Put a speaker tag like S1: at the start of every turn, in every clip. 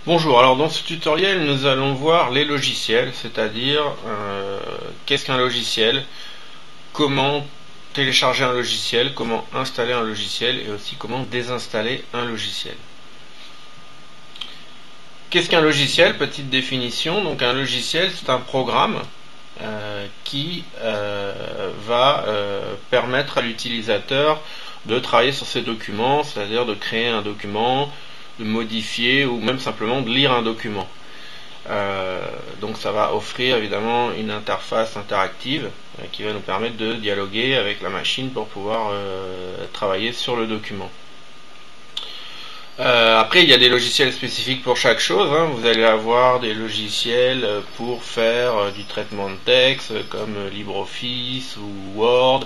S1: Bonjour, alors dans ce tutoriel nous allons voir les logiciels, c'est-à-dire qu'est-ce qu'un logiciel, comment télécharger un logiciel, comment installer un logiciel et aussi comment désinstaller un logiciel. Qu'est-ce qu'un logiciel? Petite définition, donc un logiciel c'est un programme qui va permettre à l'utilisateur de travailler sur ses documents, c'est-à-dire de créer un document, de modifier ou même simplement de lire un document. Donc ça va offrir évidemment une interface interactive qui va nous permettre de dialoguer avec la machine pour pouvoir travailler sur le document. Après il y a des logiciels spécifiques pour chaque chose, hein. Vous allez avoir des logiciels pour faire du traitement de texte comme LibreOffice ou Word,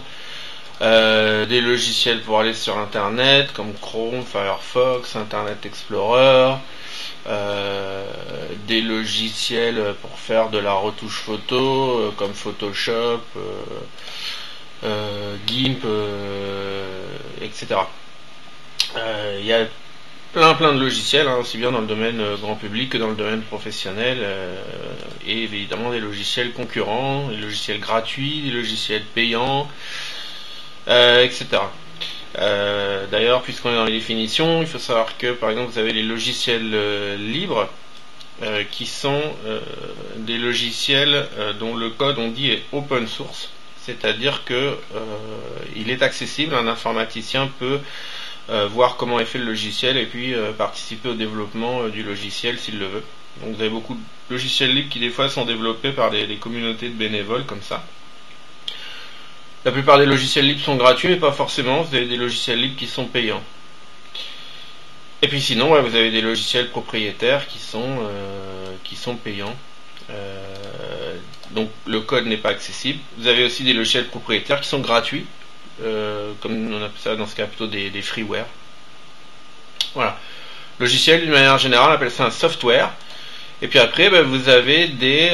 S1: des logiciels pour aller sur internet comme Chrome, Firefox, Internet Explorer, des logiciels pour faire de la retouche photo comme Photoshop, GIMP, etc. Il y a plein de logiciels, hein, aussi bien dans le domaine grand public que dans le domaine professionnel, et évidemment des logiciels concurrents, des logiciels gratuits, des logiciels payants, etc. D'ailleurs, puisqu'on est dans les définitions, il faut savoir que par exemple vous avez les logiciels libres qui sont des logiciels dont le code on dit est open source, c'est-à-dire que il est accessible, un informaticien peut voir comment est fait le logiciel et puis participer au développement du logiciel s'il le veut. Donc vous avez beaucoup de logiciels libres qui des fois sont développés par des communautés de bénévoles comme ça. La plupart des logiciels libres sont gratuits mais pas forcément, vous avez des logiciels libres qui sont payants. Et puis sinon ouais, vous avez des logiciels propriétaires qui sont payants. Donc le code n'est pas accessible. Vous avez aussi des logiciels propriétaires qui sont gratuits. Comme on appelle ça dans ce cas plutôt des freeware. Voilà. Logiciel d'une manière générale on appelle ça un software. Et puis après vous avez des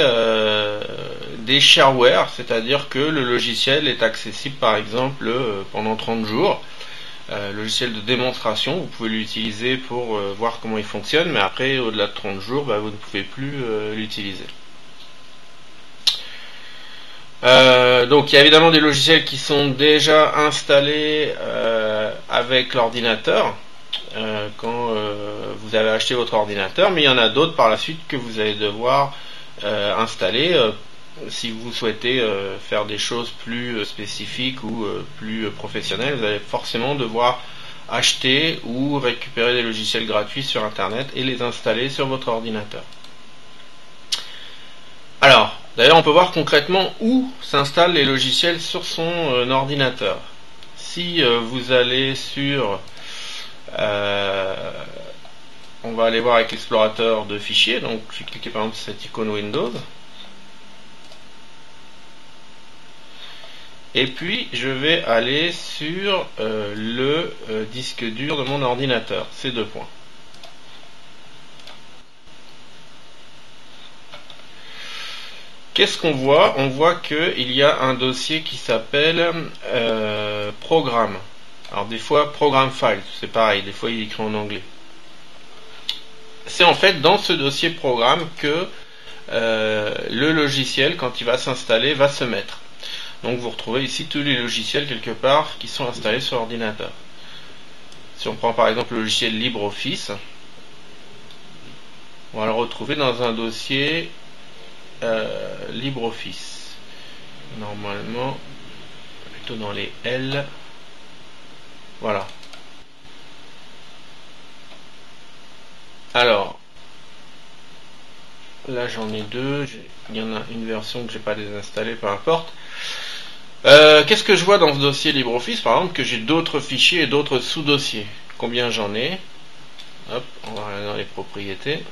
S1: shareware, c'est-à-dire que le logiciel est accessible par exemple pendant 30 jours. Logiciel de démonstration, vous pouvez l'utiliser pour voir comment il fonctionne, mais après au-delà de 30 jours vous ne pouvez plus l'utiliser. Donc il y a évidemment des logiciels qui sont déjà installés avec l'ordinateur quand vous avez acheté votre ordinateur, mais il y en a d'autres par la suite que vous allez devoir installer si vous souhaitez faire des choses plus spécifiques ou plus professionnelles. Vous allez forcément devoir acheter ou récupérer des logiciels gratuits sur internet et les installer sur votre ordinateur. Alors, d'ailleurs, on peut voir concrètement où s'installent les logiciels sur son ordinateur. Si vous allez sur... on va aller voir avec l'explorateur de fichiers, donc je vais cliquer par exemple sur cette icône Windows. Et puis, je vais aller sur le disque dur de mon ordinateur, ces deux points. Qu'est-ce qu'on voit? On voit qu'il y a un dossier qui s'appelle Programme. Alors des fois Program File, c'est pareil, des fois il est écrit en anglais. C'est en fait dans ce dossier Programme que le logiciel, quand il va s'installer, va se mettre. Donc vous retrouvez ici tous les logiciels quelque part qui sont installés sur l'ordinateur. Si on prend par exemple le logiciel LibreOffice, on va le retrouver dans un dossier LibreOffice. Normalement, plutôt dans les L. Voilà. Alors, là j'en ai deux. Il y en a une version que j'ai pas désinstallée, peu importe. Qu'est-ce que je vois dans ce dossier LibreOffice? Par exemple, que j'ai d'autres fichiers et d'autres sous-dossiers. Combien j'en ai? Hop, on va aller dans les propriétés.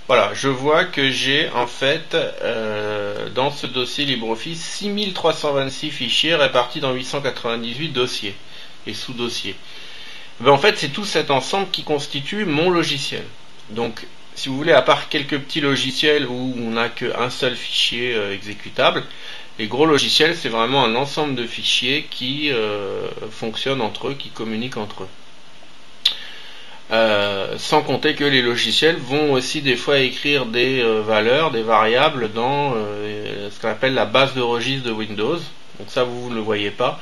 S1: Voilà, je vois que j'ai en fait dans ce dossier LibreOffice 6326 fichiers répartis dans 898 dossiers et sous-dossiers. En fait, c'est tout cet ensemble qui constitue mon logiciel. Donc, si vous voulez, à part quelques petits logiciels où on n'a qu'un seul fichier exécutable, Les gros logiciels, c'est vraiment un ensemble de fichiers qui fonctionnent entre eux, qui communiquent entre eux. Sans compter que les logiciels vont aussi des fois écrire des valeurs, des variables dans ce qu'on appelle la base de registre de Windows. Donc ça, vous ne le voyez pas,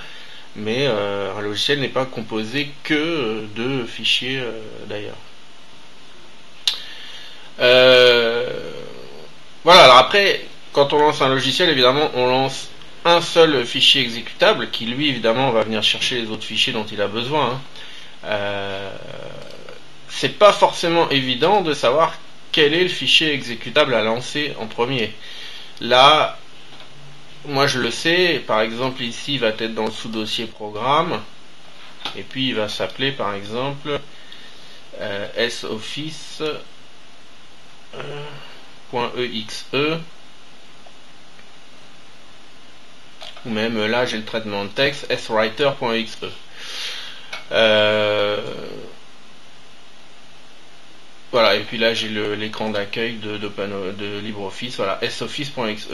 S1: mais un logiciel n'est pas composé que de fichiers d'ailleurs. Voilà, alors après, quand on lance un logiciel, évidemment, on lance un seul fichier exécutable qui, lui, évidemment, va venir chercher les autres fichiers dont il a besoin. C'est pas forcément évident de savoir quel est le fichier exécutable à lancer en premier. Là, moi je le sais, par exemple ici il va être dans le sous-dossier programme, et puis il va s'appeler par exemple soffice.exe, ou même là j'ai le traitement de texte swriter.exe. Voilà, et puis là j'ai l'écran d'accueil de LibreOffice, voilà, soffice.exe.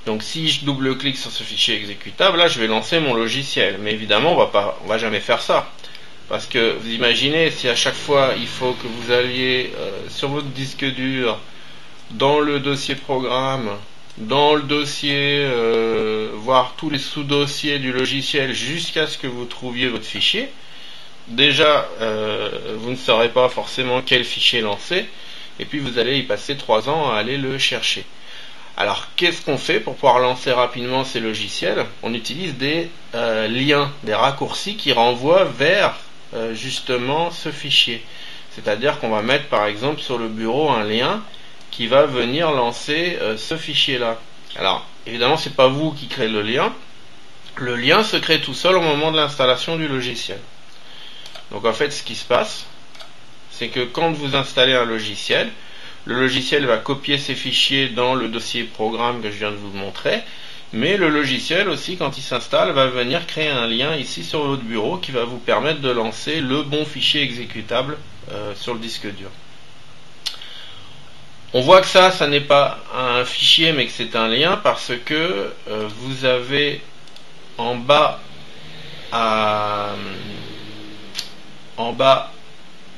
S1: Donc si je double-clique sur ce fichier exécutable, là je vais lancer mon logiciel. Mais évidemment, on va jamais faire ça. Parce que vous imaginez, si à chaque fois il faut que vous alliez sur votre disque dur, dans le dossier programme, dans le dossier, voir tous les sous-dossiers du logiciel jusqu'à ce que vous trouviez votre fichier, déjà vous ne saurez pas forcément quel fichier lancer, et puis vous allez y passer 3 ans à aller le chercher. Alors qu'est-ce qu'on fait pour pouvoir lancer rapidement ces logiciels? On utilise des liens, des raccourcis qui renvoient vers justement ce fichier. C'est-à-dire qu'on va mettre par exemple sur le bureau un lien qui va venir lancer ce fichier là. Alors évidemment c'est pas vous qui créez le lien se crée tout seul au moment de l'installation du logiciel. Donc en fait ce qui se passe, c'est que quand vous installez un logiciel, le logiciel va copier ces fichiers dans le dossier programme que je viens de vous montrer, mais le logiciel aussi, quand il s'installe, va venir créer un lien ici sur votre bureau qui va vous permettre de lancer le bon fichier exécutable sur le disque dur. On voit que ça n'est pas un fichier mais que c'est un lien parce que vous avez en bas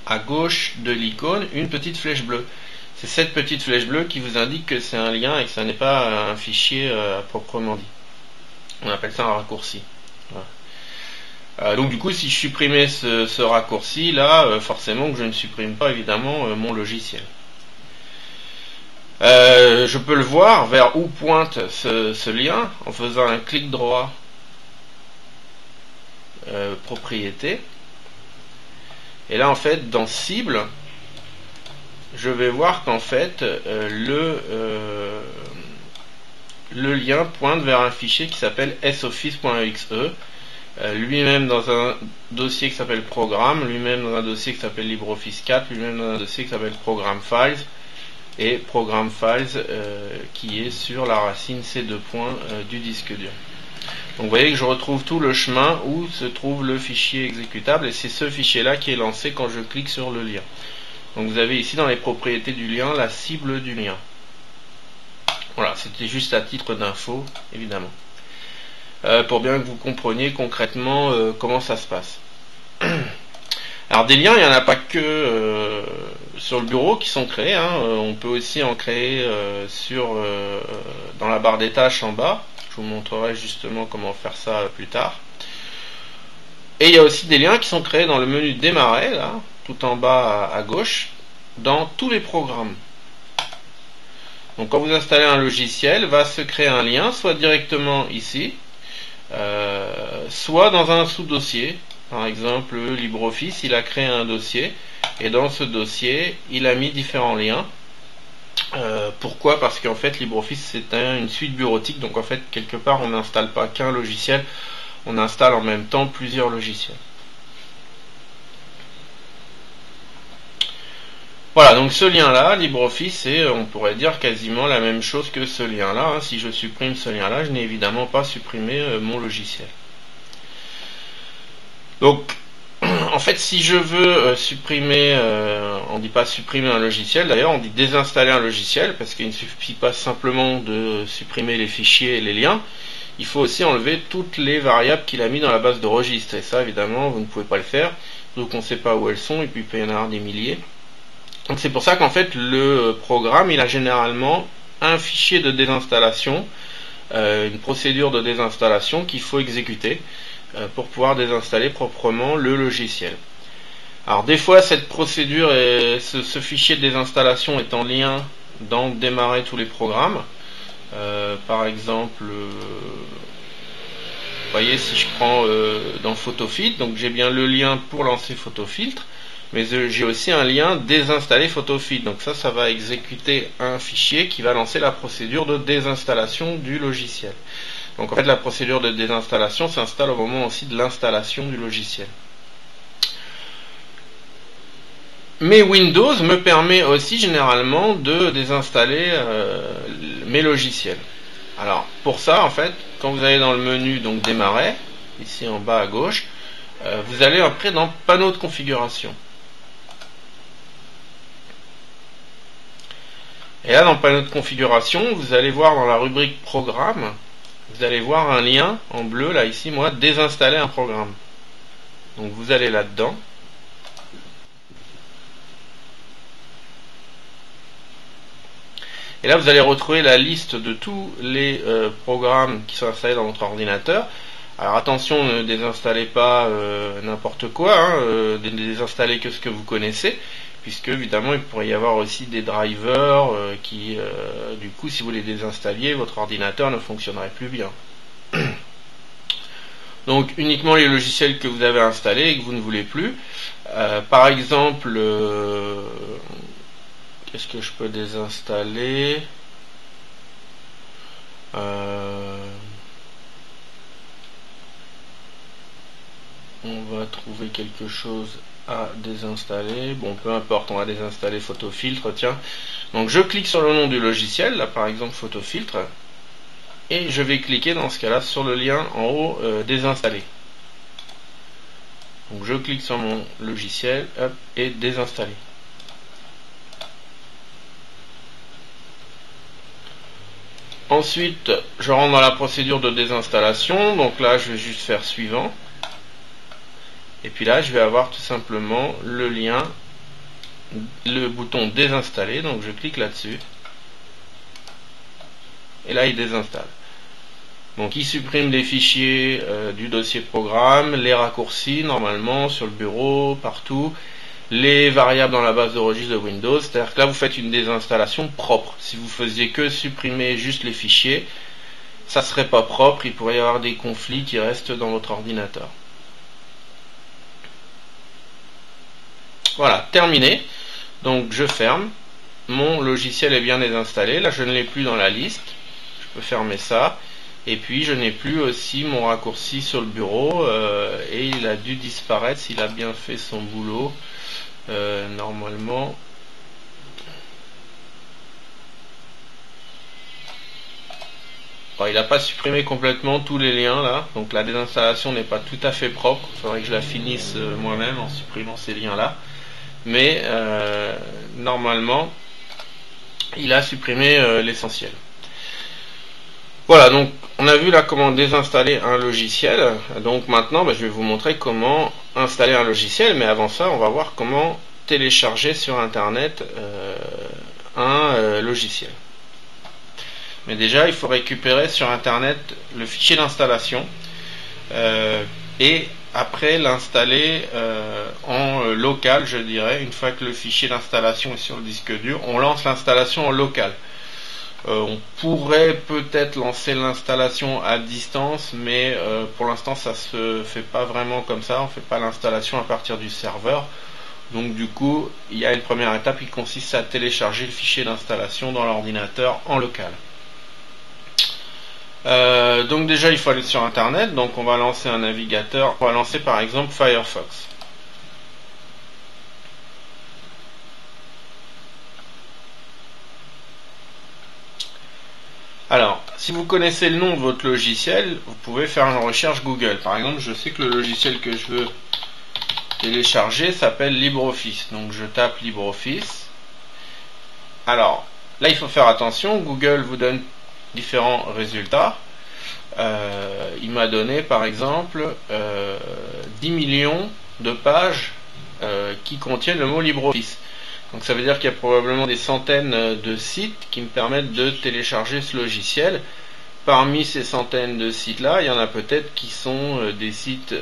S1: à gauche de l'icône une petite flèche bleue. C'est cette petite flèche bleue qui vous indique que c'est un lien et que ça n'est pas un fichier proprement dit. On appelle ça un raccourci. Voilà. Donc du coup, si je supprimais ce raccourci, là, forcément que je ne supprime pas évidemment mon logiciel. Je peux le voir vers où pointe ce lien en faisant un clic droit, propriété. Et là, en fait, dans cible, je vais voir qu'en fait le lien pointe vers un fichier qui s'appelle soffice.exe, lui-même dans un dossier qui s'appelle programme, lui-même dans un dossier qui s'appelle LibreOffice 4, lui-même dans un dossier qui s'appelle Program Files, et Program Files qui est sur la racine C2 du disque dur. Donc vous voyez que je retrouve tout le chemin où se trouve le fichier exécutable, et c'est ce fichier là qui est lancé quand je clique sur le lien. Donc vous avez ici dans les propriétés du lien la cible du lien. Voilà, c'était juste à titre d'info, évidemment. Pour bien que vous compreniez concrètement comment ça se passe. Alors des liens, il n'y en a pas que sur le bureau qui sont créés. On peut aussi en créer dans la barre des tâches en bas. Je vous montrerai justement comment faire ça plus tard. Et il y a aussi des liens qui sont créés dans le menu démarrer, là, tout en bas à gauche, dans tous les programmes. Donc quand vous installez un logiciel, va se créer un lien, soit directement ici, soit dans un sous-dossier. Par exemple, LibreOffice, il a créé un dossier, et dans ce dossier, il a mis différents liens. Pourquoi? Parce qu'en fait, LibreOffice, c'est une suite bureautique, donc en fait, quelque part, on n'installe pas qu'un logiciel, on installe en même temps plusieurs logiciels. Voilà, donc ce lien-là, LibreOffice, c'est, on pourrait dire, quasiment la même chose que ce lien-là. Si je supprime ce lien-là, je n'ai évidemment pas supprimé mon logiciel. Donc, en fait, si je veux supprimer, on ne dit pas supprimer un logiciel, d'ailleurs, on dit désinstaller un logiciel, parce qu'il ne suffit pas simplement de supprimer les fichiers et les liens, il faut aussi enlever toutes les variables qu'il a mis dans la base de registre. Et ça, évidemment, vous ne pouvez pas le faire. Donc on ne sait pas où elles sont, et puis il peut y en avoir des milliers. Donc c'est pour ça qu'en fait, le programme, il a généralement un fichier de désinstallation, une procédure de désinstallation qu'il faut exécuter pour pouvoir désinstaller proprement le logiciel. Alors des fois cette procédure et ce fichier de désinstallation est en lien dans démarrer tous les programmes. Par exemple, vous voyez, si je prends dans PhotoFiltre, donc j'ai bien le lien pour lancer PhotoFiltre, mais j'ai aussi un lien désinstaller PhotoFiltre. Donc ça va exécuter un fichier qui va lancer la procédure de désinstallation du logiciel. Donc en fait la procédure de désinstallation s'installe au moment aussi de l'installation du logiciel. Mais Windows me permet aussi généralement de désinstaller mes logiciels. Alors pour ça, en fait, quand vous allez dans le menu donc démarrer, ici en bas à gauche, vous allez après dans panneau de configuration. Et là dans le panneau de configuration, vous allez voir dans la rubrique programme, vous allez voir un lien en bleu, là ici, moi, désinstaller un programme. Donc vous allez là-dedans. Et là, vous allez retrouver la liste de tous les programmes qui sont installés dans votre ordinateur. Alors attention, ne désinstallez pas n'importe quoi, hein, ne désinstallez que ce que vous connaissez, puisque évidemment il pourrait y avoir aussi des drivers qui, du coup, si vous les désinstalliez, votre ordinateur ne fonctionnerait plus bien. Donc uniquement les logiciels que vous avez installés et que vous ne voulez plus. Par exemple, qu'est-ce que je peux désinstaller? On va trouver quelque chose à désinstaller. Bon, peu importe, on va désinstaller PhotoFiltre, tiens. Donc je clique sur le nom du logiciel, là par exemple PhotoFiltre, et je vais cliquer dans ce cas-là sur le lien en haut désinstaller. Donc je clique sur mon logiciel, hop, et désinstaller. Ensuite, je rentre dans la procédure de désinstallation. Donc là, je vais juste faire suivant. Et puis là, je vais avoir tout simplement le lien, le bouton désinstaller. Donc je clique là-dessus. Et là, il désinstalle. Donc il supprime les fichiers du dossier programme, les raccourcis normalement sur le bureau, partout, les variables dans la base de registre de Windows. C'est-à-dire que là, vous faites une désinstallation propre. Si vous faisiez que supprimer juste les fichiers, ça serait pas propre. Il pourrait y avoir des conflits qui restent dans votre ordinateur. Voilà, terminé. Donc je ferme. Mon logiciel est bien désinstallé. Là, je ne l'ai plus dans la liste. Je peux fermer ça. Et puis je n'ai plus aussi mon raccourci sur le bureau. Et il a dû disparaître s'il a bien fait son boulot. Normalement. Bon, il n'a pas supprimé complètement tous les liens là. Donc la désinstallation n'est pas tout à fait propre. Il faudrait que je la finisse moi-même en supprimant ces liens là. Mais normalement, il a supprimé l'essentiel. Voilà, donc on a vu là comment désinstaller un logiciel. Donc maintenant, je vais vous montrer comment installer un logiciel. Mais avant ça, on va voir comment télécharger sur Internet un logiciel. Mais déjà, il faut récupérer sur Internet le fichier d'installation et après l'installer en local, je dirais. Une fois que le fichier d'installation est sur le disque dur, on lance l'installation en local. On pourrait peut-être lancer l'installation à distance, mais pour l'instant ça se fait pas vraiment comme ça. On fait pas l'installation à partir du serveur. Donc du coup, il y a une première étape qui consiste à télécharger le fichier d'installation dans l'ordinateur en local. Donc déjà il faut aller sur Internet. Donc on va lancer un navigateur. On va lancer par exemple Firefox. Alors, si vous connaissez le nom de votre logiciel, vous pouvez faire une recherche Google. Par exemple, je sais que le logiciel que je veux télécharger s'appelle LibreOffice. Donc je tape LibreOffice. Alors, là il faut faire attention. Google vous donne différents résultats. il m'a donné par exemple 10 millions de pages qui contiennent le mot LibreOffice. Donc ça veut dire qu'il y a probablement des centaines de sites qui me permettent de télécharger ce logiciel. Parmi ces centaines de sites là, il y en a peut-être qui sont des sites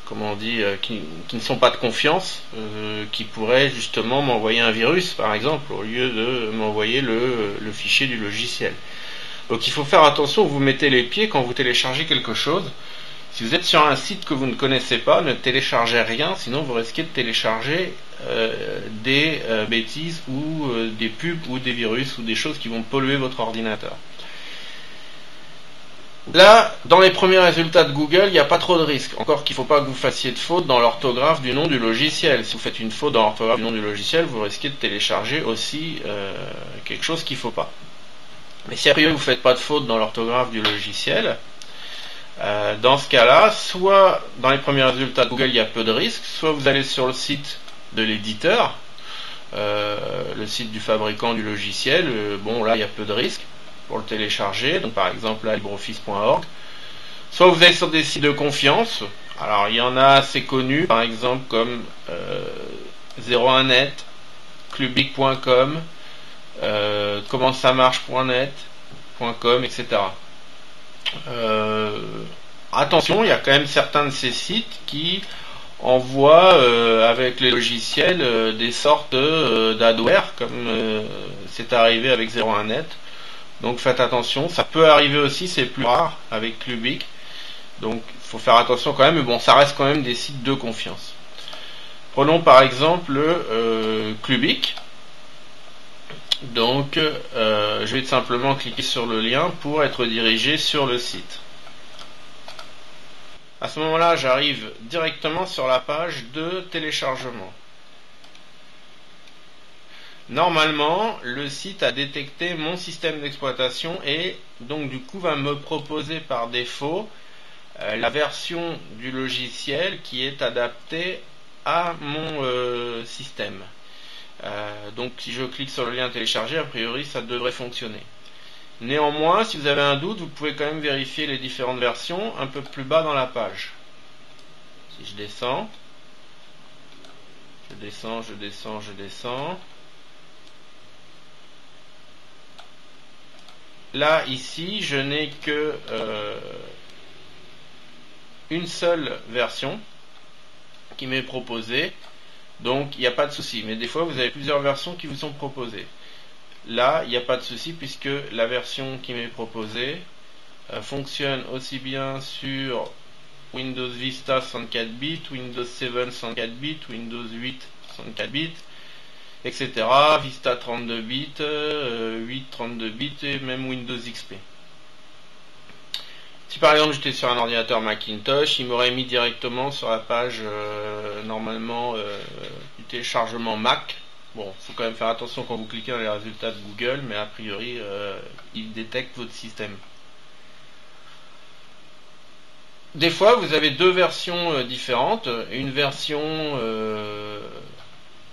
S1: comment on dit, qui ne sont pas de confiance, qui pourraient justement m'envoyer un virus par exemple au lieu de m'envoyer le fichier du logiciel. Donc il faut faire attention où vous mettez les pieds quand vous téléchargez quelque chose. Si vous êtes sur un site que vous ne connaissez pas, ne téléchargez rien, sinon vous risquez de télécharger des bêtises ou des pubs ou des virus ou des choses qui vont polluer votre ordinateur. Là, dans les premiers résultats de Google, il n'y a pas trop de risques. Encore qu'il ne faut pas que vous fassiez de faute dans l'orthographe du nom du logiciel. Si vous faites une faute dans l'orthographe du nom du logiciel, vous risquez de télécharger aussi quelque chose qu'il ne faut pas. Mais si a priori vous ne faites pas de faute dans l'orthographe du logiciel, dans ce cas-là, soit dans les premiers résultats de Google il y a peu de risques, soit vous allez sur le site de l'éditeur, le site du fabricant du logiciel, bon là il y a peu de risques pour le télécharger, donc par exemple là libreoffice.org, soit vous allez sur des sites de confiance. Alors il y en a assez connus, par exemple comme 01net, clubic.com, comment ça marche.net, .com, etc. Attention, il y a quand même certains de ces sites qui envoient avec les logiciels des sortes d'adware, comme c'est arrivé avec 01net. Donc faites attention, ça peut arriver aussi, c'est plus rare avec Clubic. Donc il faut faire attention quand même, mais bon, ça reste quand même des sites de confiance. Prenons par exemple Clubic. Donc je vais tout simplement cliquer sur le lien pour être dirigé sur le site. À ce moment-là, j'arrive directement sur la page de téléchargement. Normalement, le site a détecté mon système d'exploitation et donc du coup va me proposer par défaut la version du logiciel qui est adaptée à mon système. Donc si je clique sur le lien télécharger, a priori ça devrait fonctionner. Néanmoins, si vous avez un doute, vous pouvez quand même vérifier les différentes versions un peu plus bas dans la page. Si je descends, je descends. Là, ici, je n'ai que une seule version qui m'est proposée, donc il n'y a pas de souci. Mais des fois, vous avez plusieurs versions qui vous sont proposées. Là, il n'y a pas de souci puisque la version qui m'est proposée fonctionne aussi bien sur Windows Vista 64 bits, Windows 7 64 bits, Windows 8 64 bits, etc. Vista 32 bits, 8 32 bits et même Windows XP. Si par exemple j'étais sur un ordinateur Macintosh, il m'aurait mis directement sur la page normalement du téléchargement Mac. Bon, il faut quand même faire attention quand vous cliquez dans les résultats de Google, mais a priori il détecte votre système. Des fois vous avez deux versions différentes, une version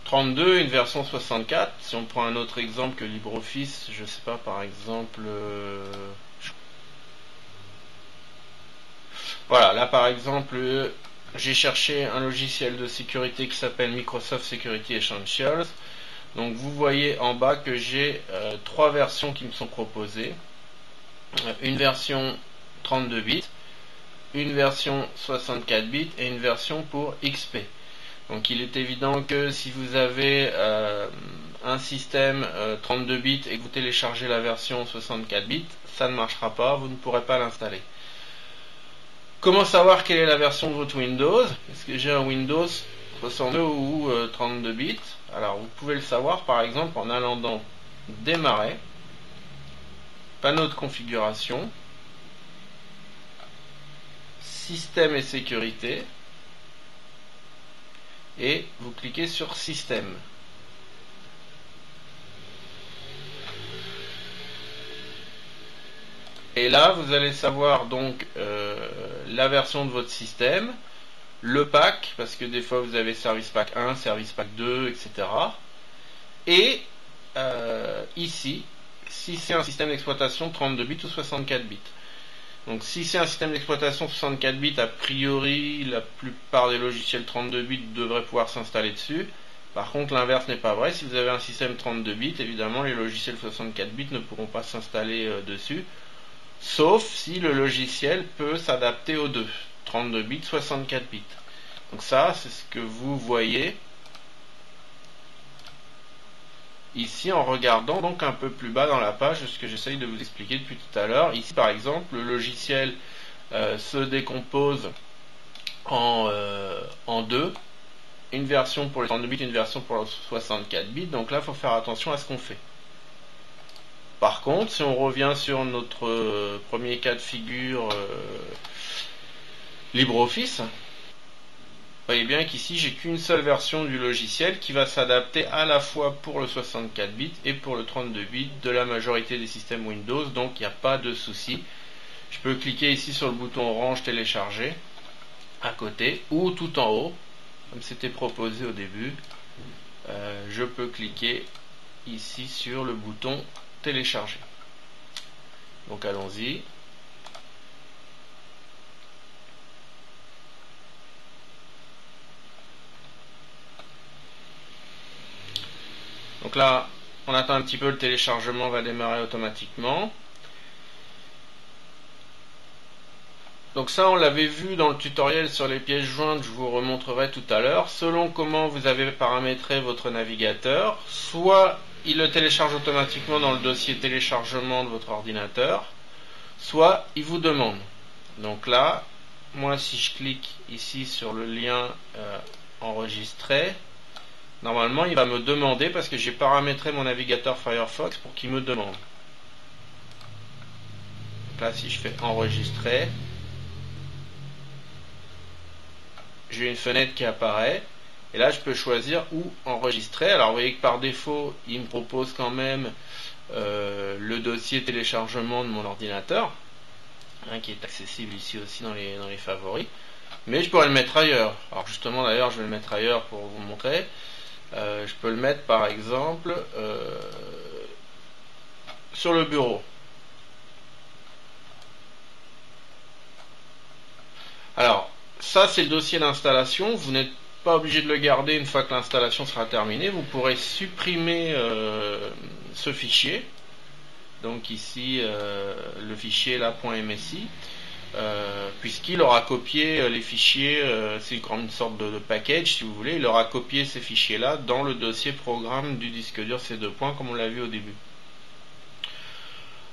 S1: 32 et une version 64. Si on prend un autre exemple que LibreOffice, je sais pas, par exemple voilà, là par exemple j'ai cherché un logiciel de sécurité qui s'appelle Microsoft Security Essentials. Donc vous voyez en bas que j'ai trois versions qui me sont proposées. Une version 32 bits, une version 64 bits et une version pour XP. Donc il est évident que si vous avez un système 32 bits et que vous téléchargez la version 64 bits, ça ne marchera pas, vous ne pourrez pas l'installer. Comment savoir quelle est la version de votre Windows? Est-ce que j'ai un Windows 62 ou 32 bits? Alors vous pouvez le savoir par exemple en allant dans Démarrer, panneau de configuration, Système et sécurité, et vous cliquez sur Système. Et là, vous allez savoir donc la version de votre système, le pack, parce que des fois vous avez Service Pack 1, Service Pack 2, etc. Et ici, si c'est un système d'exploitation 32 bits ou 64 bits. Donc si c'est un système d'exploitation 64 bits, a priori la plupart des logiciels 32 bits devraient pouvoir s'installer dessus. Par contre l'inverse n'est pas vrai, si vous avez un système 32 bits, évidemment les logiciels 64 bits ne pourront pas s'installer dessus, sauf si le logiciel peut s'adapter aux deux, 32 bits, 64 bits. Donc ça c'est ce que vous voyez ici en regardant donc un peu plus bas dans la page ce que j'essaye de vous expliquer depuis tout à l'heure. Ici par exemple le logiciel se décompose en deux, une version pour les 32 bits, une version pour les 64 bits, donc là il faut faire attention à ce qu'on fait. Par contre si on revient sur notre premier cas de figure LibreOffice, vous voyez bien qu'ici j'ai qu'une seule version du logiciel qui va s'adapter à la fois pour le 64 bits et pour le 32 bits de la majorité des systèmes Windows, donc il n'y a pas de souci. Je peux cliquer ici sur le bouton orange télécharger à côté ou tout en haut comme c'était proposé au début. Je peux cliquer ici sur le bouton télécharger. Donc allons-y. Donc là, on attend un petit peu, le téléchargement va démarrer automatiquement. Donc ça, on l'avait vu dans le tutoriel sur les pièces jointes, je vous remontrerai tout à l'heure. Selon comment vous avez paramétré votre navigateur, soit il le télécharge automatiquement dans le dossier téléchargement de votre ordinateur, soit il vous demande. Donc là, moi si je clique ici sur le lien enregistrer, normalement il va me demander parce que j'ai paramétré mon navigateur Firefox pour qu'il me demande. Donc là si je fais enregistrer, j'ai une fenêtre qui apparaît et là je peux choisir où enregistrer. Alors vous voyez que par défaut il me propose quand même le dossier téléchargement de mon ordinateur, qui est accessible ici aussi dans les favoris, mais je pourrais le mettre ailleurs. Alors justement d'ailleurs je vais le mettre ailleurs pour vous montrer. Je peux le mettre par exemple sur le bureau. Alors ça c'est le dossier d'installation, vous n'êtes pas obligé de le garder une fois que l'installation sera terminée, vous pourrez supprimer ce fichier, donc ici le fichier là .msi, puisqu'il aura copié les fichiers, c'est une sorte de package si vous voulez, il aura copié ces fichiers là dans le dossier programme du disque dur C2 comme on l'a vu au début.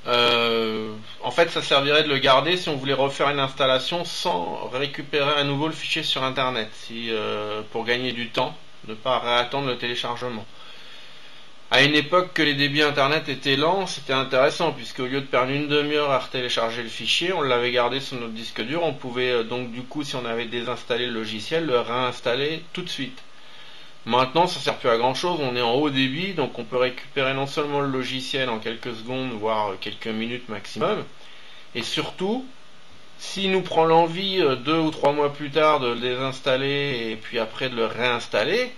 S1: En fait ça servirait de le garder si on voulait refaire une installation sans récupérer à nouveau le fichier sur internet, pour gagner du temps, ne pas réattendre le téléchargement. À une époque que les débits internet étaient lents, c'était intéressant puisque au lieu de perdre une demi-heure à télécharger le fichier, on l'avait gardé sur notre disque dur, on pouvait donc du coup si on avait désinstallé le logiciel, le réinstaller tout de suite. Maintenant, ça ne sert plus à grand chose, on est en haut débit, donc on peut récupérer non seulement le logiciel en quelques secondes, voire quelques minutes maximum, et surtout, s'il nous prend l'envie 2 ou 3 mois plus tard de le désinstaller et puis après de le réinstaller,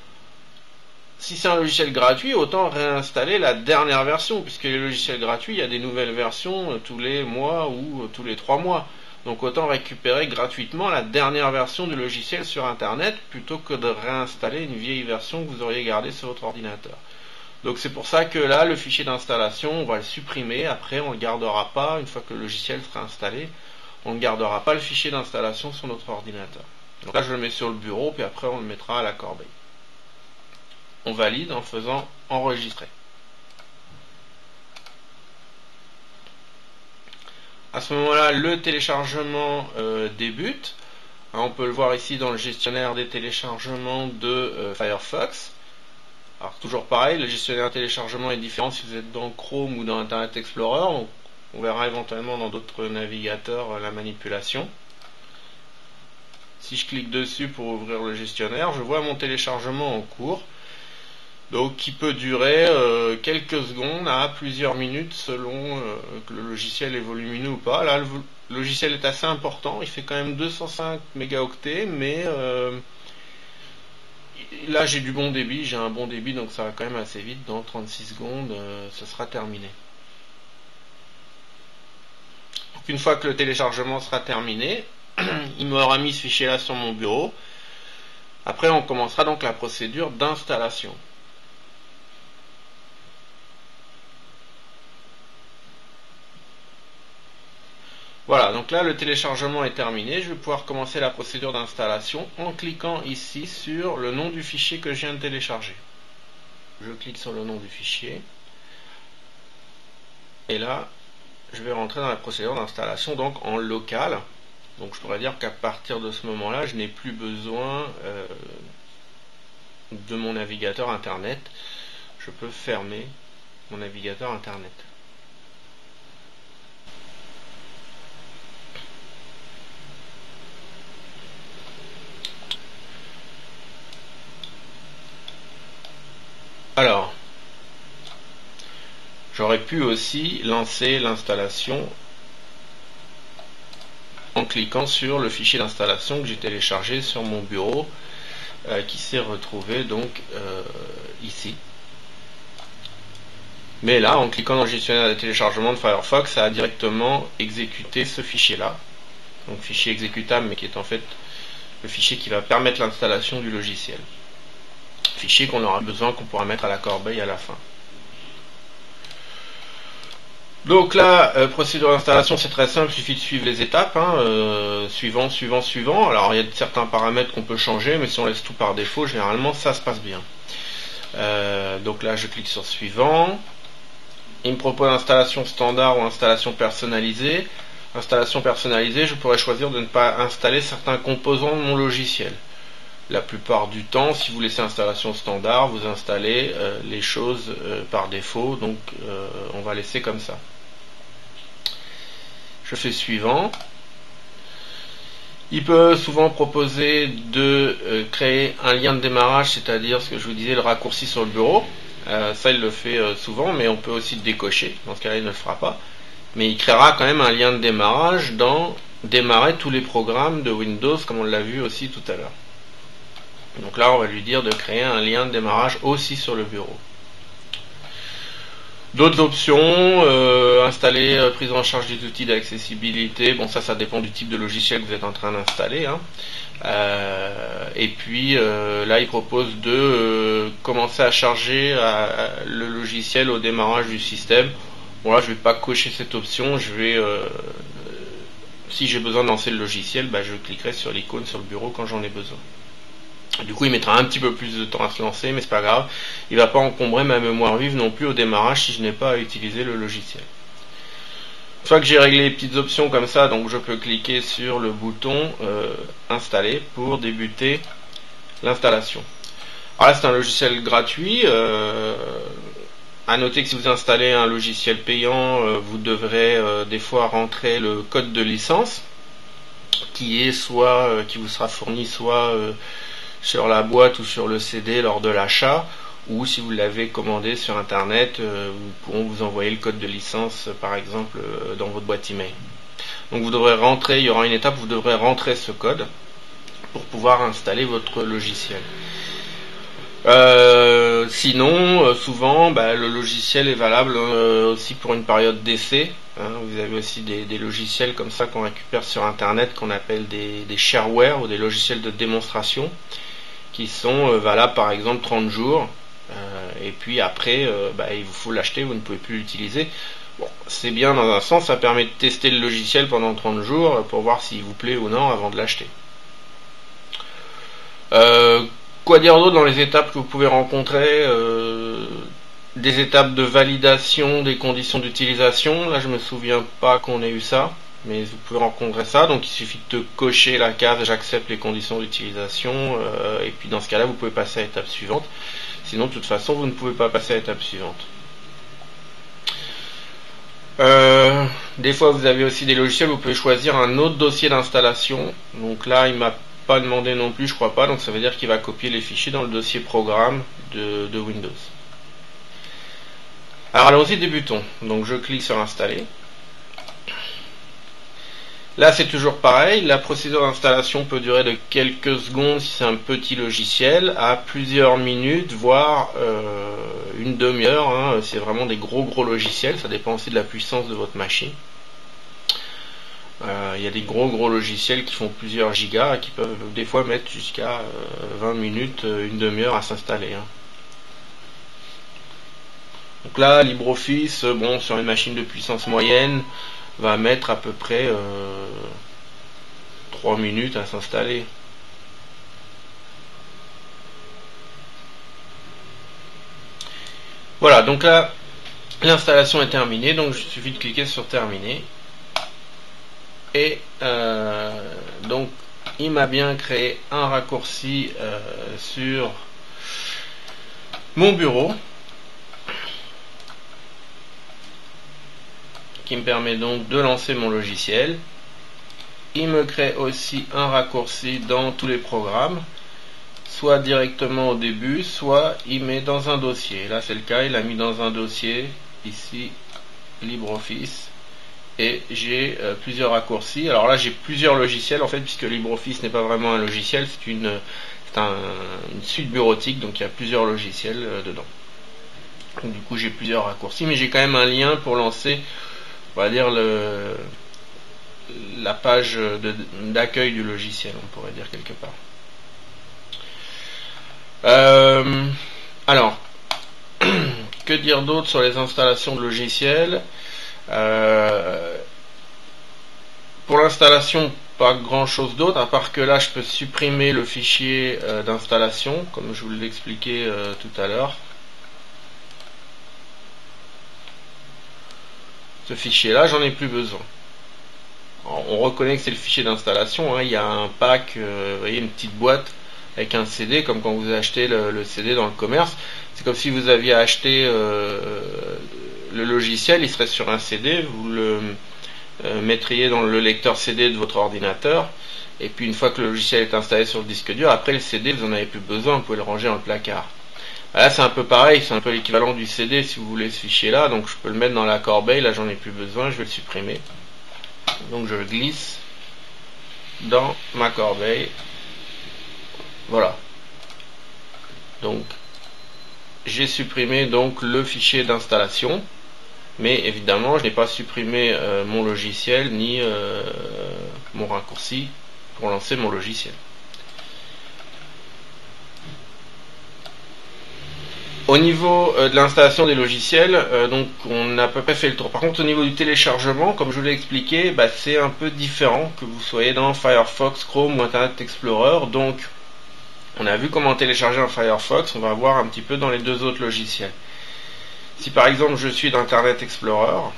S1: si c'est un logiciel gratuit, autant réinstaller la dernière version, puisque les logiciels gratuits, il y a des nouvelles versions tous les mois ou tous les 3 mois. Donc autant récupérer gratuitement la dernière version du logiciel sur internet plutôt que de réinstaller une vieille version que vous auriez gardée sur votre ordinateur. Donc c'est pour ça que là le fichier d'installation on va le supprimer, après on ne le gardera pas, une fois que le logiciel sera installé, on ne gardera pas le fichier d'installation sur notre ordinateur. Donc là je le mets sur le bureau puis après on le mettra à la corbeille. On valide en faisant enregistrer. À ce moment-là, le téléchargement débute. On peut le voir ici dans le gestionnaire des téléchargements de Firefox. Alors toujours pareil, le gestionnaire de téléchargement est différent si vous êtes dans Chrome ou dans Internet Explorer. Donc, on verra éventuellement dans d'autres navigateurs la manipulation. Si je clique dessus pour ouvrir le gestionnaire, je vois mon téléchargement en cours. Donc qui peut durer quelques secondes à plusieurs minutes selon que le logiciel est volumineux ou pas. Là le logiciel est assez important, il fait quand même 205 mégaoctets, mais là j'ai du bon débit, j'ai un bon débit donc ça va quand même assez vite, dans 36 secondes ça sera terminé. Une fois que le téléchargement sera terminé, il m'aura mis ce fichier là sur mon bureau. Après on commencera donc la procédure d'installation. Voilà, donc là le téléchargement est terminé, je vais pouvoir commencer la procédure d'installation en cliquant ici sur le nom du fichier que je viens de télécharger. Je clique sur le nom du fichier, et là je vais rentrer dans la procédure d'installation donc en local. Donc je pourrais dire qu'à partir de ce moment-là, je n'ai plus besoin de mon navigateur internet, je peux fermer mon navigateur internet. Alors, j'aurais pu aussi lancer l'installation en cliquant sur le fichier d'installation que j'ai téléchargé sur mon bureau, qui s'est retrouvé donc ici. Mais là, en cliquant dans le gestionnaire de téléchargement de Firefox, ça a directement exécuté ce fichier-là. Donc fichier exécutable, mais qui est en fait le fichier qui va permettre l'installation du logiciel. Fichier qu'on aura besoin, qu'on pourra mettre à la corbeille à la fin. Donc là, procédure d'installation, c'est très simple, il suffit de suivre les étapes, suivant, suivant, suivant. Alors il y a certains paramètres qu'on peut changer, mais si on laisse tout par défaut, généralement ça se passe bien. Donc là, je clique sur suivant. Il me propose installation standard ou installation personnalisée. Installation personnalisée, je pourrais choisir de ne pas installer certains composants de mon logiciel. La plupart du temps, si vous laissez installation standard, vous installez les choses par défaut, donc on va laisser comme ça. Je fais suivant. Il peut souvent proposer de créer un lien de démarrage, c'est-à-dire ce que je vous disais, le raccourci sur le bureau. Ça, il le fait souvent, mais on peut aussi le décocher. Dans ce cas-là, il ne le fera pas. Mais il créera quand même un lien de démarrage dans démarrer tous les programmes de Windows, comme on l'a vu aussi tout à l'heure. Donc là, on va lui dire de créer un lien de démarrage aussi sur le bureau. D'autres options, installer prise en charge des outils d'accessibilité. Bon, ça dépend du type de logiciel que vous êtes en train d'installer. Et puis là, il propose de commencer à charger le logiciel au démarrage du système. Bon, là, je ne vais pas cocher cette option. Je vais, si j'ai besoin de lancer le logiciel, je cliquerai sur l'icône sur le bureau quand j'en ai besoin. Du coup, il mettra un petit peu plus de temps à se lancer, mais c'est pas grave. Il va pas encombrer ma mémoire vive non plus au démarrage si je n'ai pas à utiliser le logiciel. Une fois que j'ai réglé les petites options comme ça, donc je peux cliquer sur le bouton installer pour débuter l'installation. Alors là, c'est un logiciel gratuit. À noter que si vous installez un logiciel payant, vous devrez des fois rentrer le code de licence qui vous sera fourni soit sur la boîte ou sur le CD lors de l'achat, ou si vous l'avez commandé sur internet, nous pourrons vous envoyer le code de licence par exemple dans votre boîte email. Donc vous devrez rentrer, il y aura une étape où vous devrez rentrer ce code pour pouvoir installer votre logiciel. Sinon, souvent, le logiciel est valable aussi pour une période d'essai. Vous avez aussi des logiciels comme ça qu'on récupère sur internet qu'on appelle des shareware ou des logiciels de démonstration qui sont valables par exemple 30 jours. Et puis après, il vous faut l'acheter, vous ne pouvez plus l'utiliser. Bon, c'est bien dans un sens, ça permet de tester le logiciel pendant 30 jours pour voir s'il vous plaît ou non avant de l'acheter. Quoi dire d'autre dans les étapes que vous pouvez rencontrer? Des étapes de validation des conditions d'utilisation. Là, je me souviens pas qu'on ait eu ça, mais vous pouvez rencontrer ça. Donc, il suffit de cocher la case j'accepte les conditions d'utilisation, et puis dans ce cas-là, vous pouvez passer à l'étape suivante. Sinon, de toute façon, vous ne pouvez pas passer à l'étape suivante. Des fois, vous avez aussi des logiciels, vous pouvez choisir un autre dossier d'installation. Donc là, il m'a pas demandé non plus, je crois pas, donc ça veut dire qu'il va copier les fichiers dans le dossier programme de Windows. Alors allons-y, débutons. Donc je clique sur installer. Là c'est toujours pareil, la procédure d'installation peut durer de quelques secondes si c'est un petit logiciel, à plusieurs minutes, voire une demi-heure, c'est vraiment des gros logiciels, ça dépend aussi de la puissance de votre machine. Il y a des gros logiciels qui font plusieurs gigas et qui peuvent des fois mettre jusqu'à 20 minutes, une demi-heure à s'installer, hein. Donc là, LibreOffice, bon, sur une machine de puissance moyenne, va mettre à peu près 3 minutes à s'installer. Voilà, donc là, l'installation est terminée, donc il suffit de cliquer sur terminer. Et donc, il m'a bien créé un raccourci sur mon bureau, qui me permet donc de lancer mon logiciel. Il me crée aussi un raccourci dans tous les programmes, soit directement au début, soit il met dans un dossier. Là c'est le cas, il a mis dans un dossier, ici, LibreOffice, et j'ai plusieurs raccourcis. Alors là j'ai plusieurs logiciels en fait, puisque LibreOffice n'est pas vraiment un logiciel, c'est une suite bureautique, donc il y a plusieurs logiciels dedans. Donc, du coup j'ai plusieurs raccourcis, mais j'ai quand même un lien pour lancer, on va dire, la page d'accueil du logiciel, on pourrait dire quelque part. Alors, que dire d'autre sur les installations de logiciels? Pour l'installation, pas grand chose d'autre, à part que là je peux supprimer le fichier d'installation, comme je vous l'ai expliqué tout à l'heure. Ce fichier là, j'en ai plus besoin. Alors, on reconnaît que c'est le fichier d'installation, hein. Il y a un pack, vous voyez, une petite boîte avec un CD, comme quand vous achetez le CD dans le commerce. C'est comme si vous aviez acheté le logiciel, il serait sur un CD, vous le mettriez dans le lecteur CD de votre ordinateur, et puis une fois que le logiciel est installé sur le disque dur, après le CD vous n'en avez plus besoin, vous pouvez le ranger dans le placard. Là c'est un peu pareil, c'est un peu l'équivalent du CD si vous voulez ce fichier là, donc je peux le mettre dans la corbeille, là j'en ai plus besoin, je vais le supprimer. Donc je le glisse dans ma corbeille, voilà. Donc j'ai supprimé donc le fichier d'installation, mais évidemment je n'ai pas supprimé mon logiciel ni mon raccourci pour lancer mon logiciel. Au niveau de l'installation des logiciels, donc on a à peu près fait le tour. Par contre au niveau du téléchargement, comme je vous l'ai expliqué, c'est un peu différent que vous soyez dans Firefox, Chrome ou Internet Explorer. Donc on a vu comment télécharger un Firefox, on va voir un petit peu dans les deux autres logiciels. Si par exemple je suis dans Internet Explorer,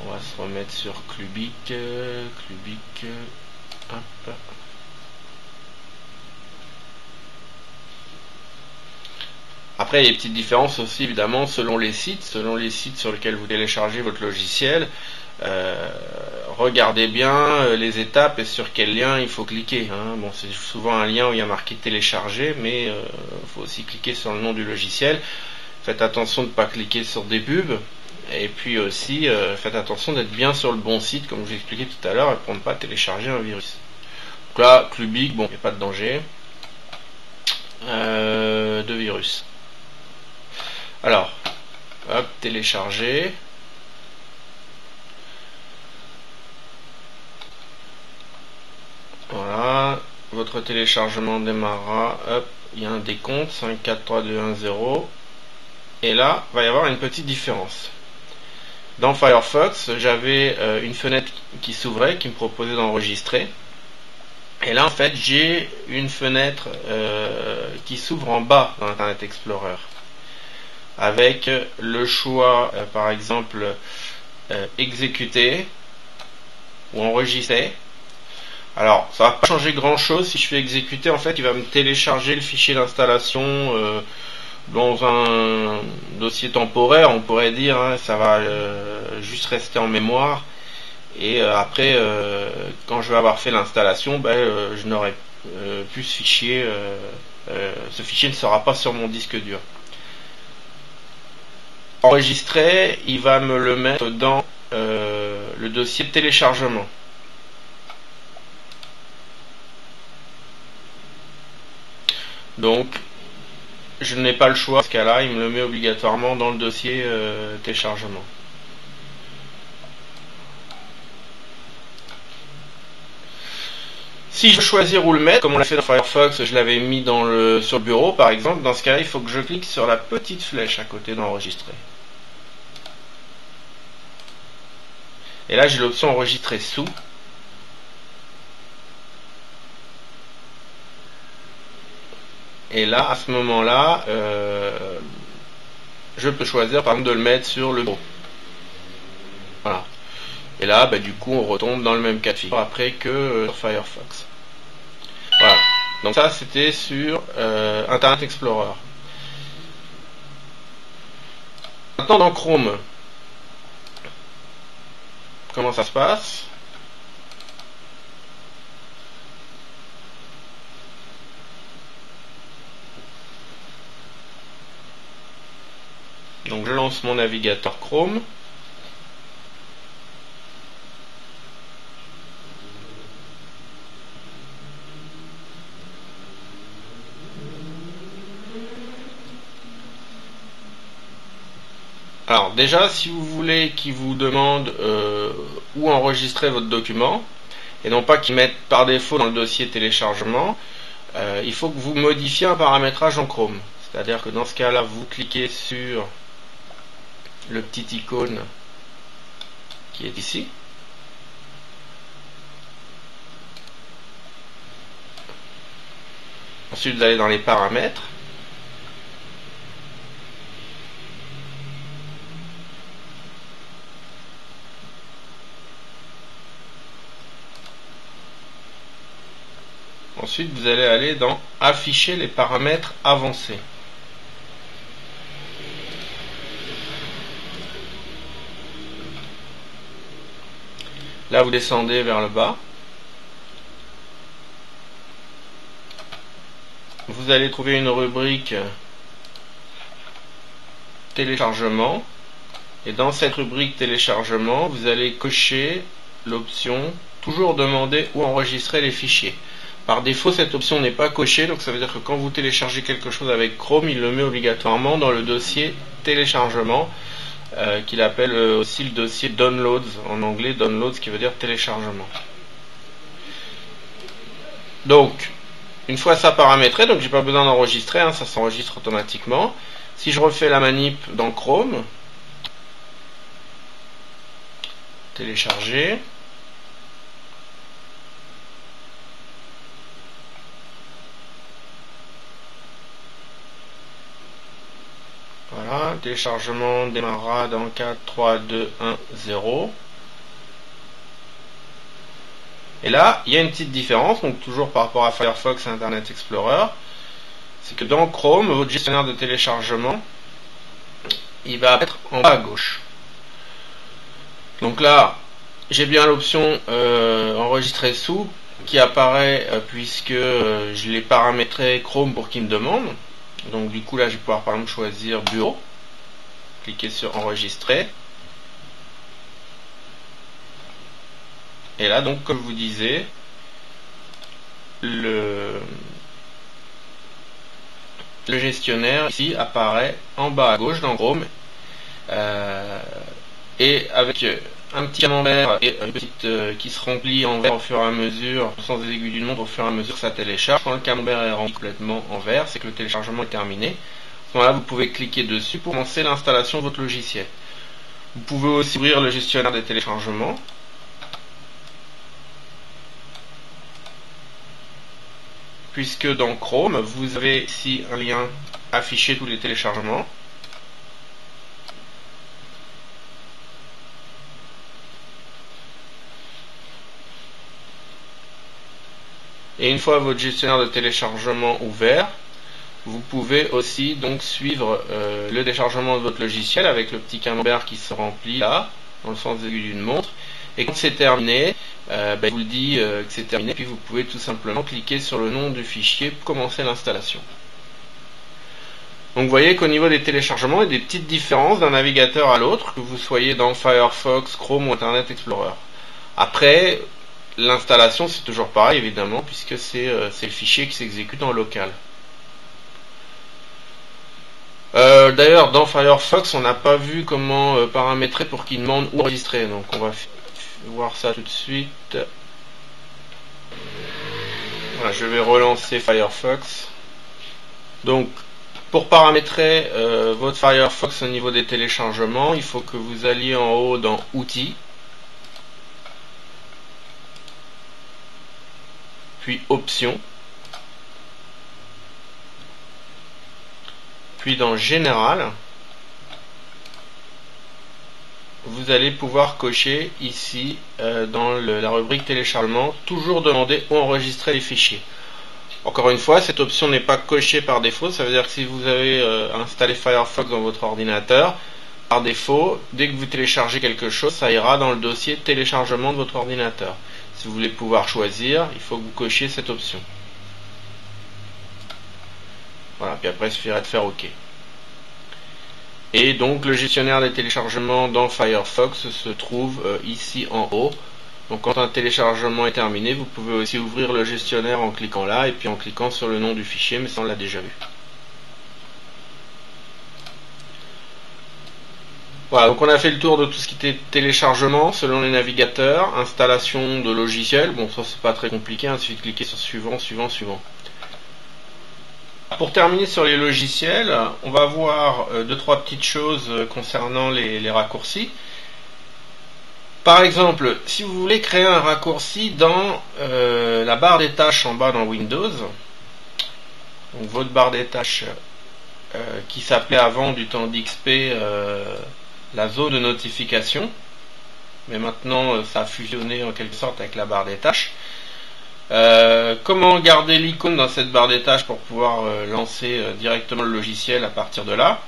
S1: on va se remettre sur Clubic, hop. Après il y a des petites différences aussi évidemment selon les sites sur lesquels vous téléchargez votre logiciel. Regardez bien les étapes et sur quel lien il faut cliquer, hein. Bon, c'est souvent un lien où il y a marqué télécharger, mais il faut aussi cliquer sur le nom du logiciel. Faites attention de ne pas cliquer sur des pubs, et puis aussi faites attention d'être bien sur le bon site comme je vous ai expliqué tout à l'heure, et pour ne pas télécharger un virus. Donc là, Clubic, bon, il n'y a pas de danger de virus. Alors, hop, télécharger. Voilà, votre téléchargement démarrera, hop, il y a un décompte, 5, 4, 3, 2, 1, 0, et là, il va y avoir une petite différence. Dans Firefox, j'avais une fenêtre qui s'ouvrait, qui me proposait d'enregistrer, et là, en fait, j'ai une fenêtre qui s'ouvre en bas dans Internet Explorer, avec le choix, par exemple, exécuter, ou enregistrer. Alors, ça va pas changer grand chose. Si je fais exécuter, en fait, il va me télécharger le fichier d'installation dans un dossier temporaire, on pourrait dire, hein. Ça va juste rester en mémoire. Et après, quand je vais avoir fait l'installation, je n'aurai plus ce fichier. Ce fichier ne sera pas sur mon disque dur. Enregistrer, il va me le mettre dans le dossier de téléchargement. Donc je n'ai pas le choix. Dans ce cas-là, il me le met obligatoirement dans le dossier téléchargement. Si je veux choisir où le mettre, comme on l'a fait dans Firefox, je l'avais mis sur le bureau par exemple, dans ce cas-là, il faut que je clique sur la petite flèche à côté d'enregistrer. Et là, j'ai l'option enregistrer sous. Et là, à ce moment-là, je peux choisir par exemple de le mettre sur le bureau. Voilà. Et là, du coup, on retombe dans le même cas de figure après que sur Firefox. Voilà. Donc ça, c'était sur Internet Explorer. Maintenant, dans Chrome, comment ça se passe? Donc je lance mon navigateur Chrome. Alors déjà, si vous voulez qu'il vous demande où enregistrer votre document, et non pas qu'il mette par défaut dans le dossier téléchargement, il faut que vous modifiez un paramétrage en Chrome. C'est-à-dire que dans ce cas-là, vous cliquez sur le petit icône qui est ici. Ensuite, vous allez dans les paramètres. Ensuite, vous allez aller dans afficher les paramètres avancés. Là, vous descendez vers le bas. Vous allez trouver une rubrique téléchargement. Et dans cette rubrique téléchargement, vous allez cocher l'option toujours demander où enregistrer les fichiers. Par défaut, cette option n'est pas cochée, donc ça veut dire que quand vous téléchargez quelque chose avec Chrome, il le met obligatoirement dans le dossier téléchargement, qu'il appelle aussi le dossier Downloads, en anglais Downloads qui veut dire téléchargement. Donc, une fois ça paramétré, donc j'ai pas besoin d'enregistrer, ça s'enregistre automatiquement. Si je refais la manip dans Chrome, télécharger, voilà, téléchargement démarrera dans 4, 3, 2, 1, 0. Et là, il y a une petite différence, donc toujours par rapport à Firefox et Internet Explorer, c'est que dans Chrome, votre gestionnaire de téléchargement, il va être en bas à gauche. Donc là, j'ai bien l'option enregistrer sous qui apparaît puisque je l'ai paramétré Chrome pour qu'il me demande. Donc du coup là, je vais pouvoir par exemple choisir bureau, cliquer sur enregistrer. Et là, donc, comme je vous disais, le gestionnaire ici apparaît en bas à gauche dans Chrome et avec un petit camembert et une petite qui se remplit en vert au fur et à mesure, sans des aiguilles d'une montre au fur et à mesure que ça télécharge. Quand le camembert est rempli complètement en vert, c'est que le téléchargement est terminé. À ce moment-là, vous pouvez cliquer dessus pour lancer l'installation de votre logiciel. Vous pouvez aussi ouvrir le gestionnaire des téléchargements. Puisque dans Chrome, vous avez ici un lien afficher tous les téléchargements. Et une fois votre gestionnaire de téléchargement ouvert, vous pouvez aussi donc suivre le téléchargement de votre logiciel avec le petit camembert qui se remplit là, dans le sens aigu d'une montre. Et quand c'est terminé, il vous le dit que c'est terminé, puis vous pouvez tout simplement cliquer sur le nom du fichier pour commencer l'installation. Donc vous voyez qu'au niveau des téléchargements, il y a des petites différences d'un navigateur à l'autre, que vous soyez dans Firefox, Chrome ou Internet Explorer. Après, l'installation c'est toujours pareil évidemment, puisque c'est le fichier qui s'exécute en local. D'ailleurs, dans Firefox, on n'a pas vu comment paramétrer pour qu'il demande ou enregistrer. Donc, on va voir ça tout de suite. Voilà, je vais relancer Firefox. Donc, pour paramétrer votre Firefox au niveau des téléchargements, il faut que vous alliez en haut dans Outils, puis Options, puis dans Général, vous allez pouvoir cocher ici dans la rubrique téléchargement, toujours demander ou enregistrer les fichiers. Encore une fois, cette option n'est pas cochée par défaut, ça veut dire que si vous avez installé Firefox dans votre ordinateur, par défaut, dès que vous téléchargez quelque chose, ça ira dans le dossier téléchargement de votre ordinateur. Si vous voulez pouvoir choisir, il faut que vous cochiez cette option. Voilà, puis après il suffirait de faire OK. Et donc le gestionnaire des téléchargements dans Firefox se trouve ici en haut. Donc quand un téléchargement est terminé, vous pouvez aussi ouvrir le gestionnaire en cliquant là et puis en cliquant sur le nom du fichier, mais ça on l'a déjà vu. Voilà, donc on a fait le tour de tout ce qui était téléchargement selon les navigateurs, installation de logiciels. Bon, ça c'est pas très compliqué, il suffit de cliquer sur suivant, suivant, suivant. Pour terminer sur les logiciels, on va voir 2-3 petites choses concernant les raccourcis. Par exemple, si vous voulez créer un raccourci dans la barre des tâches en bas dans Windows, donc votre barre des tâches qui s'appelait avant du temps d'XP la zone de notification, mais maintenant ça a fusionné en quelque sorte avec la barre des tâches. Comment garder l'icône dans cette barre des tâches pour pouvoir lancer directement le logiciel à partir de là?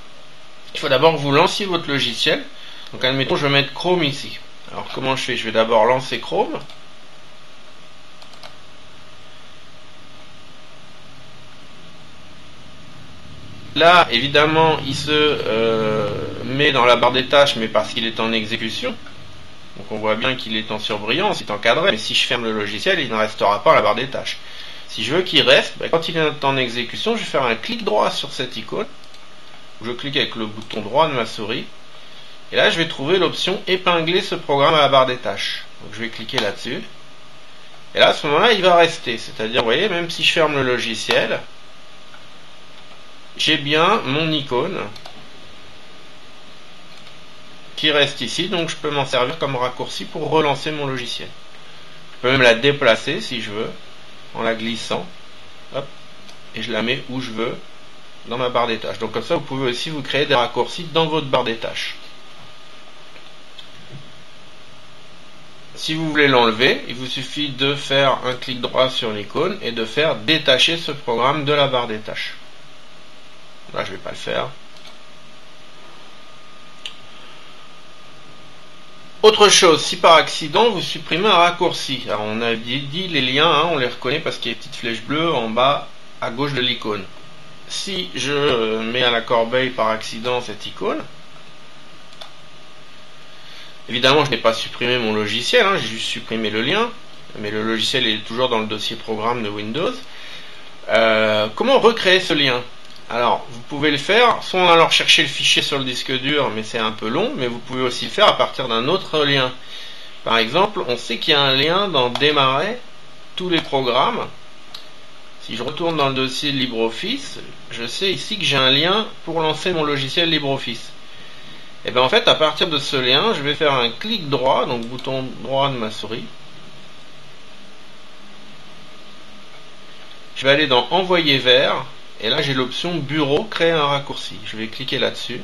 S1: Il faut d'abord que vous lanciez votre logiciel. Donc admettons je vais mettre Chrome ici. Alors comment je fais? Je vais d'abord lancer Chrome. Là évidemment il se met dans la barre des tâches, mais parce qu'il est en exécution. Donc on voit bien qu'il est en surbrillance, il est encadré, mais si je ferme le logiciel, il ne restera pas à la barre des tâches. Si je veux qu'il reste, quand il est en exécution, je vais faire un clic droit sur cette icône. Je clique avec le bouton droit de ma souris. Et là, je vais trouver l'option épingler ce programme à la barre des tâches. Donc je vais cliquer là-dessus. Et là, à ce moment-là, il va rester. C'est-à-dire, vous voyez, même si je ferme le logiciel, j'ai bien mon icône qui reste ici, donc je peux m'en servir comme raccourci pour relancer mon logiciel. Je peux même la déplacer si je veux, en la glissant, hop, et je la mets où je veux dans ma barre des tâches. Donc comme ça, vous pouvez aussi vous créer des raccourcis dans votre barre des tâches. Si vous voulez l'enlever, il vous suffit de faire un clic droit sur l'icône et de faire détacher ce programme de la barre des tâches. Là, je ne vais pas le faire. Autre chose, si par accident vous supprimez un raccourci, alors on a dit les liens, on les reconnaît parce qu'il y a une petite flèche bleue en bas à gauche de l'icône. Si je mets à la corbeille par accident cette icône, évidemment je n'ai pas supprimé mon logiciel, j'ai juste supprimé le lien, mais le logiciel est toujours dans le dossier programme de Windows. Comment recréer ce lien? Alors, vous pouvez le faire, soit en allant chercher le fichier sur le disque dur, mais c'est un peu long, mais vous pouvez aussi le faire à partir d'un autre lien. Par exemple, on sait qu'il y a un lien dans Démarrer tous les programmes. Si je retourne dans le dossier LibreOffice, je sais ici que j'ai un lien pour lancer mon logiciel LibreOffice. Et bien en fait, à partir de ce lien, je vais faire un clic droit, donc bouton droit de ma souris. Je vais aller dans Envoyer vers. Et là, j'ai l'option Bureau, créer un raccourci. Je vais cliquer là-dessus.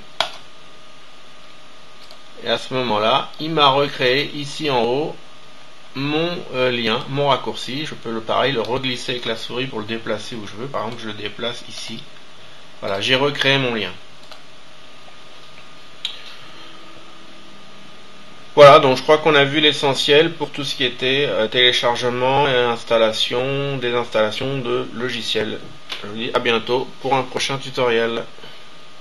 S1: Et à ce moment-là, il m'a recréé ici en haut mon lien, mon raccourci. Je peux pareil le reglisser avec la souris pour le déplacer où je veux. Par exemple, je le déplace ici. Voilà, j'ai recréé mon lien. Voilà, donc je crois qu'on a vu l'essentiel pour tout ce qui était téléchargement et installation, désinstallation de logiciels. Je vous dis à bientôt pour un prochain tutoriel.